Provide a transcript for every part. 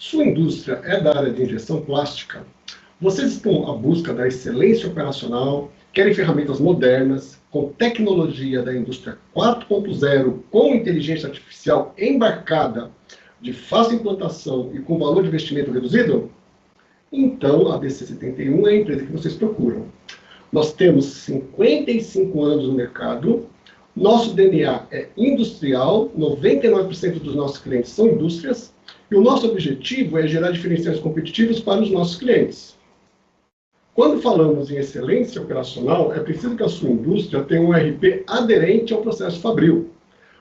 Sua indústria é da área de injeção plástica? Vocês estão à busca da excelência operacional, querem ferramentas modernas, com tecnologia da indústria 4.0, com inteligência artificial embarcada, de fácil implantação e com valor de investimento reduzido? Então, a BC71 é a empresa que vocês procuram. Nós temos 55 anos no mercado, nosso DNA é industrial, 99% dos nossos clientes são indústrias, e o nosso objetivo é gerar diferenciais competitivos para os nossos clientes. Quando falamos em excelência operacional, é preciso que a sua indústria tenha um ERP aderente ao processo Fabril.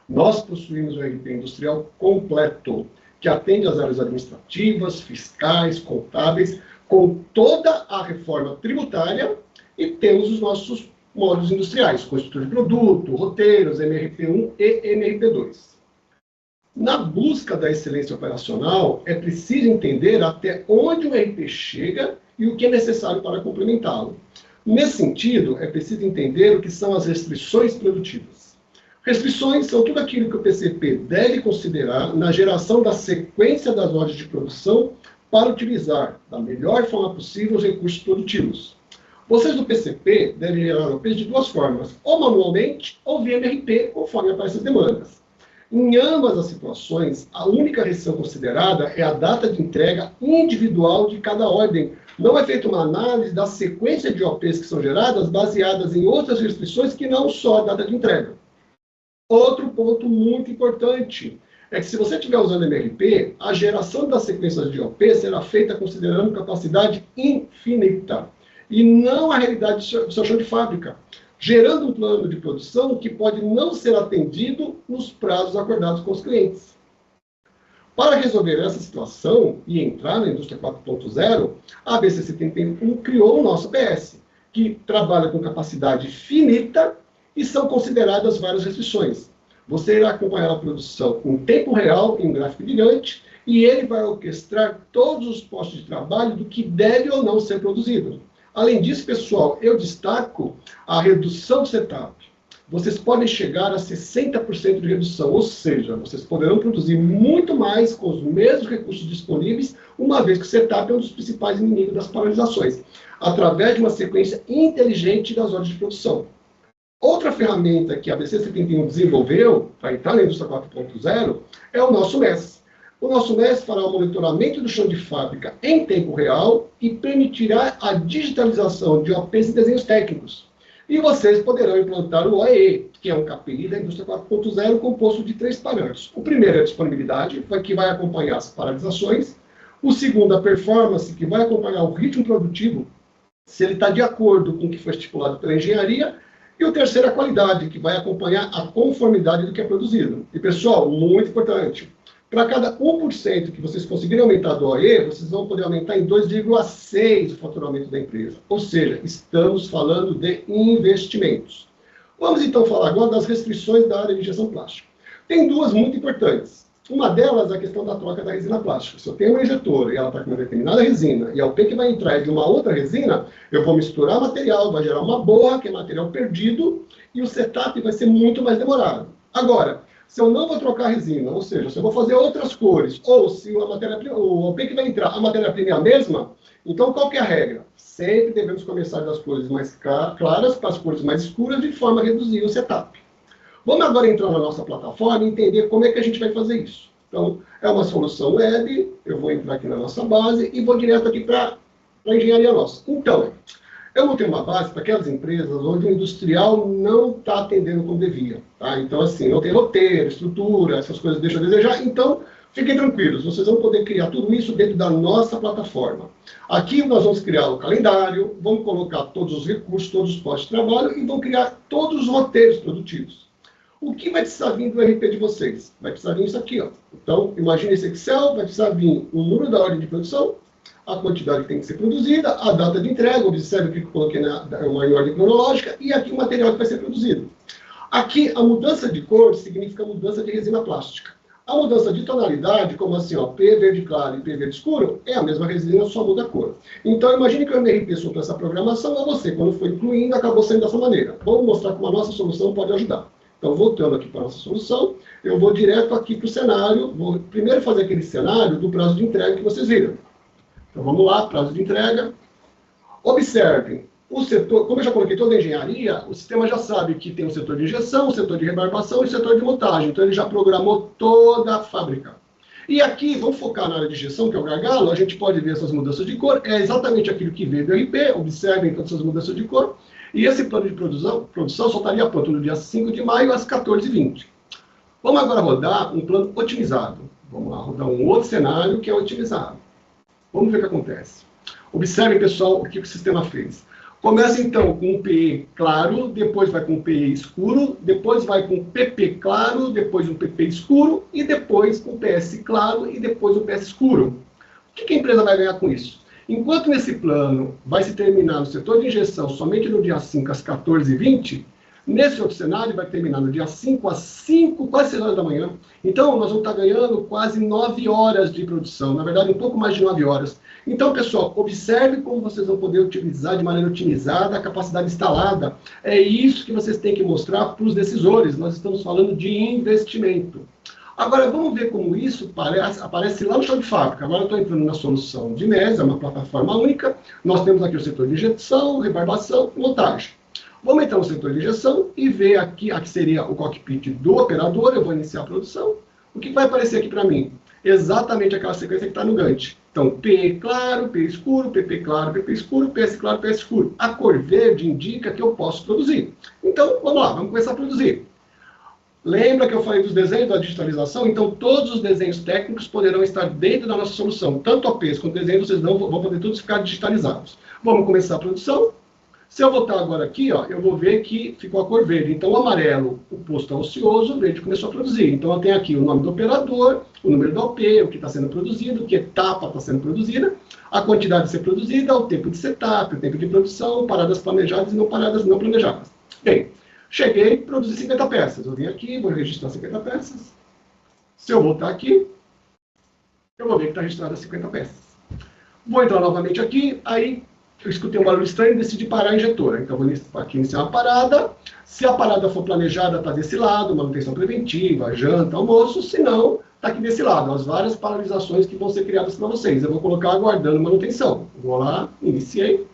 Nós possuímos um ERP industrial completo, que atende às áreas administrativas, fiscais, contábeis, com toda a reforma tributária, e temos os nossos módulos industriais, com estrutura de produto, roteiros, MRP1 e MRP2. Na busca da excelência operacional, é preciso entender até onde o ERP chega e o que é necessário para complementá-lo. Nesse sentido, é preciso entender o que são as restrições produtivas. Restrições são tudo aquilo que o PCP deve considerar na geração da sequência das ordens de produção para utilizar da melhor forma possível os recursos produtivos. Vocês do PCP devem gerar OPs de duas formas, ou manualmente ou via MRP, conforme aparecem as demandas. Em ambas as situações, a única restrição considerada é a data de entrega individual de cada ordem. Não é feita uma análise da sequência de OPs que são geradas baseadas em outras restrições que não só a data de entrega. Outro ponto muito importante é que se você estiver usando MRP, a geração das sequências de OP será feita considerando capacidade infinita e não a realidade do seu chão de fábrica, gerando um plano de produção que pode não ser atendido nos prazos acordados com os clientes. Para resolver essa situação e entrar na indústria 4.0, a BC71 criou o nosso PS, que trabalha com capacidade finita e são consideradas várias restrições. Você irá acompanhar a produção em tempo real, em um gráfico gigante, e ele vai orquestrar todos os postos de trabalho do que deve ou não ser produzido. Além disso, pessoal, eu destaco a redução do setup. Vocês podem chegar a 60% de redução, ou seja, vocês poderão produzir muito mais com os mesmos recursos disponíveis, uma vez que o setup é um dos principais inimigos das paralisações, através de uma sequência inteligente das ordens de produção. Outra ferramenta que a BC71 desenvolveu para entrar na indústria 4.0 é o nosso MES. O nosso MES fará o monitoramento do chão de fábrica em tempo real e permitirá a digitalização de OPs e desenhos técnicos. E vocês poderão implantar o OEE, que é um KPI da indústria 4.0 composto de 3 parâmetros. O primeiro é a disponibilidade, que vai acompanhar as paralisações. O segundo, a performance, que vai acompanhar o ritmo produtivo, se ele está de acordo com o que foi estipulado pela engenharia. E o terceiro, a qualidade, que vai acompanhar a conformidade do que é produzido. E, pessoal, muito importante, para cada 1% que vocês conseguirem aumentar do OE, vocês vão poder aumentar em 2,6 o faturamento da empresa. Ou seja, estamos falando de investimentos. Vamos então falar agora das restrições da área de injeção plástica. Tem duas muito importantes. Uma delas é a questão da troca da resina plástica. Se eu tenho uma injetora e ela está com uma determinada resina, e a OP que vai entrar é de uma outra resina, eu vou misturar material, vai gerar uma borra, que é material perdido, e o setup vai ser muito mais demorado. Agora, se eu não vou trocar a resina, ou seja, se eu vou fazer outras cores, ou se o OP que vai entrar, a matéria-prima é a mesma, então qual que é a regra? Sempre devemos começar das cores mais claras para as cores mais escuras, de forma a reduzir o setup. Vamos agora entrar na nossa plataforma e entender como é que a gente vai fazer isso. Então, é uma solução web, eu vou entrar aqui na nossa base e vou direto aqui para a engenharia nossa. Então, eu montei uma base para aquelas empresas onde o industrial não está atendendo como devia. Tá? Então, assim, não tem roteiro, estrutura, essas coisas deixam a desejar. Então, fiquem tranquilos, vocês vão poder criar tudo isso dentro da nossa plataforma. Aqui nós vamos criar o calendário, vamos colocar todos os recursos, todos os postos de trabalho e vamos criar todos os roteiros produtivos. O que vai precisar vir do RP de vocês? Vai precisar vir isso aqui, ó. Então, imagine esse Excel, vai precisar vir o número da ordem de produção, a quantidade que tem que ser produzida, a data de entrega, observe o que eu coloquei em ordem cronológica, e aqui o material que vai ser produzido. Aqui, a mudança de cor significa mudança de resina plástica. A mudança de tonalidade, como assim, ó, P verde claro e P verde escuro, é a mesma resina, só muda a cor. Então, imagine que o MRP soltou essa programação a você, quando foi incluindo, acabou saindo dessa maneira. Vamos mostrar como a nossa solução pode ajudar. Então, voltando aqui para a nossa solução, eu vou direto aqui para o cenário, vou primeiro fazer aquele cenário do prazo de entrega que vocês viram. Então, vamos lá, prazo de entrega. Observem, o setor, como eu já coloquei toda a engenharia, o sistema já sabe que tem o setor de injeção, o setor de rebarbação e o setor de montagem. Então, ele já programou toda a fábrica. E aqui, vamos focar na área de injeção, que é o gargalo, a gente pode ver essas mudanças de cor, é exatamente aquilo que veio do RP, observem todas essas mudanças de cor, e esse plano de produção só estaria pronto no dia 5 de maio, às 14h20. Vamos agora rodar um plano otimizado. Vamos lá, rodar um outro cenário que é otimizado. Vamos ver o que acontece. Observem, pessoal, o que o sistema fez. Começa, então, com um PE claro, depois vai com um PE escuro, depois vai com um PP claro, depois um PP escuro, e depois um PS claro, e depois um PS escuro. O que a empresa vai ganhar com isso? Enquanto nesse plano vai se terminar no setor de injeção somente no dia 5, às 14h20, nesse outro cenário vai terminar no dia 5, às 5, quase 6 horas da manhã. Então, nós vamos estar ganhando quase 9 horas de produção, na verdade, um pouco mais de 9 horas. Então, pessoal, observe como vocês vão poder utilizar de maneira otimizada a capacidade instalada. É isso que vocês têm que mostrar para os decisores. Nós estamos falando de investimento. Agora, vamos ver como isso aparece lá no chão de fábrica. Agora eu estou entrando na solução de MES, é uma plataforma única. Nós temos aqui o setor de injeção, rebarbação e montagem. Vamos entrar no setor de injeção e ver aqui seria o cockpit do operador. Eu vou iniciar a produção. O que vai aparecer aqui para mim? Exatamente aquela sequência que está no Gantt. Então, P claro, P escuro, PP claro, PP escuro, PS claro, PS escuro. A cor verde indica que eu posso produzir. Então, vamos lá, vamos começar a produzir. Lembra que eu falei dos desenhos da digitalização? Então, todos os desenhos técnicos poderão estar dentro da nossa solução. Tanto a APs quanto desenhos, vocês vão poder todos ficar digitalizados. Vamos começar a produção. Se eu voltar agora aqui, ó, eu vou ver que ficou a cor verde. Então, o amarelo, o posto está ocioso, o verde começou a produzir. Então, eu tenho aqui o nome do operador, o número do OP, o que está sendo produzido, que etapa está sendo produzida, a quantidade de ser produzida, o tempo de setup, o tempo de produção, paradas planejadas e não paradas não planejadas. Bem, cheguei, produzi 50 peças. Eu vim aqui, vou registrar 50 peças. Se eu voltar aqui, eu vou ver que está registrado 50 peças. Vou entrar novamente aqui, aí eu escutei um barulho estranho e decidi parar a injetora. Então, vou aqui iniciar uma parada. Se a parada for planejada, está desse lado, manutenção preventiva, janta, almoço. Se não, está aqui desse lado, as várias paralisações que vão ser criadas para vocês. Eu vou colocar aguardando manutenção. Vou lá, iniciei.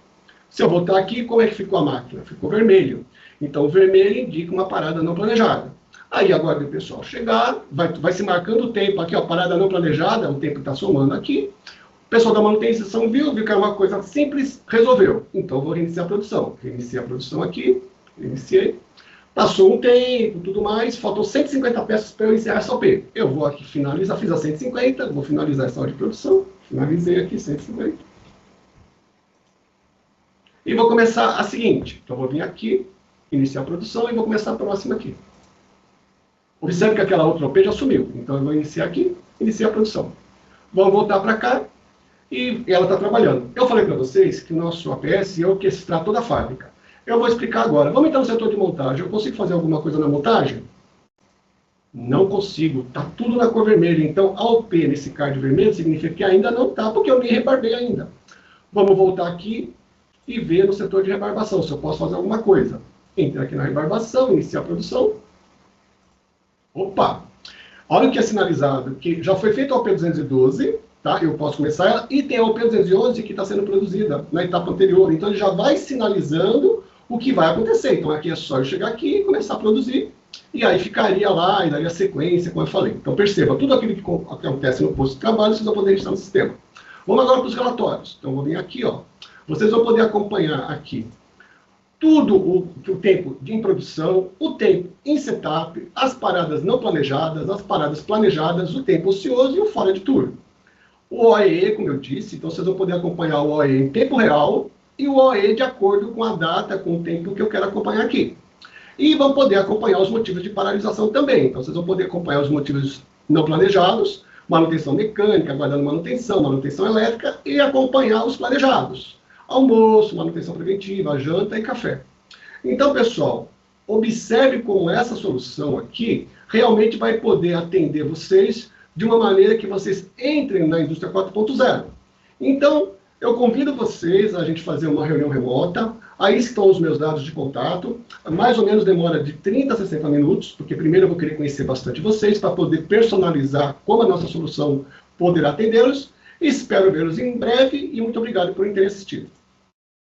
Se eu voltar aqui, como é que ficou a máquina? Ficou vermelho. Então, o vermelho indica uma parada não planejada. Aí, aguarda o pessoal chegar, vai se marcando o tempo aqui, ó, parada não planejada, o tempo está somando aqui. O pessoal da manutenção viu que era uma coisa simples, resolveu. Então, vou reiniciar a produção. Reiniciei a produção aqui, iniciei. Passou um tempo, tudo mais, faltam 150 peças para eu encerrar essa OP. Eu vou aqui finalizar, fiz a 150, vou finalizar essa hora de produção. Finalizei aqui 150. E vou começar a seguinte. Então, vou vir aqui, iniciar a produção e vou começar a próxima aqui. Observe que aquela outra OP já sumiu. Então, eu vou iniciar aqui, iniciar a produção. Vamos voltar para cá. E ela está trabalhando. Eu falei para vocês que o nosso APS é o que extrai toda a fábrica. Eu vou explicar agora. Vamos entrar no setor de montagem. Eu consigo fazer alguma coisa na montagem? Não consigo. Está tudo na cor vermelha. Então, a OP nesse card vermelho significa que ainda não está, porque eu nem rebarbei ainda. Vamos voltar aqui e ver no setor de rebarbação, se eu posso fazer alguma coisa. Entra aqui na rebarbação, iniciar a produção. Opa! Olha o que é sinalizado, que já foi feito a OP 212, tá? Eu posso começar ela, e tem a OP 211 que está sendo produzida na etapa anterior. Então, ele já vai sinalizando o que vai acontecer. Então, aqui é só eu chegar aqui e começar a produzir, e aí ficaria lá, e daria sequência, como eu falei. Então, perceba, tudo aquilo que acontece no posto de trabalho, vocês vão poder estar no sistema. Vamos agora para os relatórios. Então, vou vir aqui, ó. Vocês vão poder acompanhar aqui tudo o tempo de produção, o tempo em setup, as paradas não planejadas, as paradas planejadas, o tempo ocioso e o fora de turno. O OEE, como eu disse, então vocês vão poder acompanhar o OEE em tempo real e o OEE de acordo com a data, com o tempo que eu quero acompanhar aqui. E vão poder acompanhar os motivos de paralisação também. Então vocês vão poder acompanhar os motivos não planejados, manutenção mecânica, aguardando manutenção elétrica e acompanhar os planejados. Almoço, manutenção preventiva, janta e café. Então, pessoal, observe como essa solução aqui realmente vai poder atender vocês de uma maneira que vocês entrem na indústria 4.0. Então, eu convido vocês a gente fazer uma reunião remota. Aí estão os meus dados de contato, mais ou menos demora de 30 a 60 minutos, porque primeiro eu vou querer conhecer bastante vocês, para poder personalizar como a nossa solução poderá atendê-los. Espero vê-los em breve e muito obrigado por terem assistido.